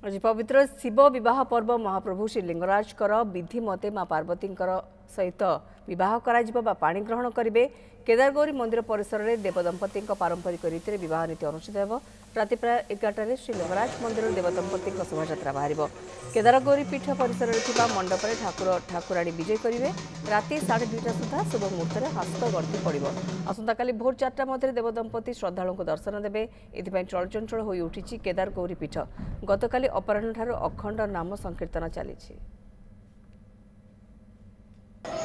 आज पवित्र शिव विवाह पर्व महाप्रभु श्री लिंगराज विधि मते माँ पार्वती सहित विवाह करा पाणी ग्रहण करेंगे। केदारगौरी मंदिर परिसर में देवदंपति पारंपरिक रीति विवाह नीति अनुष्ठित हो। राति प्राय 11 श्री लिंगराज मंदिर देवदंपति शोभायात्रा बाहर। केदारगौरी पीठ परिसर में मंडप में ठाकुर ठाकुराणी विजय करेंगे। राति 2:30 सुधा शुभ मुहूर्त में हस्तगणति पड़ो। आसंता काली भोर 4टा मध्य देवदंपति श्रद्धालु दर्शन देवे। एथिपाई चलचंचल हो उठी केदारगौरी पीठ। गतकाली अपराह्न ठारू अखंड नाम संकीर्तन चली।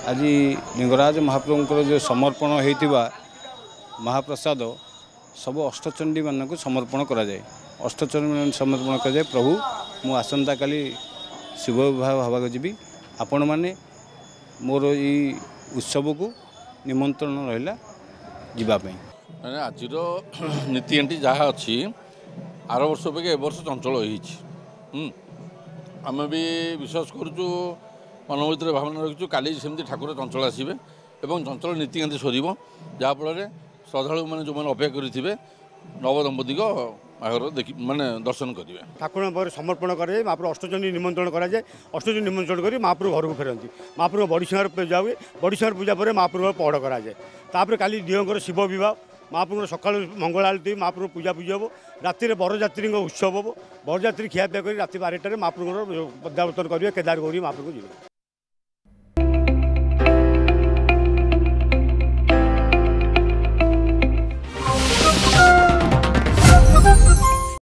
आज लिंगराज महाप्रभु जो समर्पण होता महाप्रसाद सब अष्टचंडी मान को समर्पण करा जाए। अष्टचंडी समर्पण कर प्रभु मु आसंता काली शिव विवाह हवा जी आपण मैंने मोर ये उत्सव को निमंत्रण रहा जावाई। आज नीति जहाँ अच्छी आर वर्ष अपेक्षा ए वर्ष चंचल आम भी विश्वास करूँ मन भर भावना रखीचु काली सेमती ठाकुर चंचल आसवे और चंचल नीतिकांति सर जहाँफल श्रद्धालु मैंने जो मैंने अपेक्षा करेंगे नवदंपति को बाहर देखी माने दर्शन करेंगे। ठाकुर समर्पण कराए महाप्रभु अष्टचंडी निमंत्रण कराए। अष्टचंडी निमंत्रण कर महाप्रभु घर को फेरती। महाप्रभु बड़ीसिंहार पूजा हुए। बड़ीसिंहार पूजा पर महाप्रभु पहड़ कराए। तापर काली दिहर शिव विवाह महाप्रभु सका मंगल आलती महाप्रभु पूजा पूजा हम। राति बरजात्री उत्सव हम। बरजात्री खियापिया कर राति 12टार महाप्रभु प्रत्यावर्तन करेंगे। केदारगौरी महाप्रभु जी।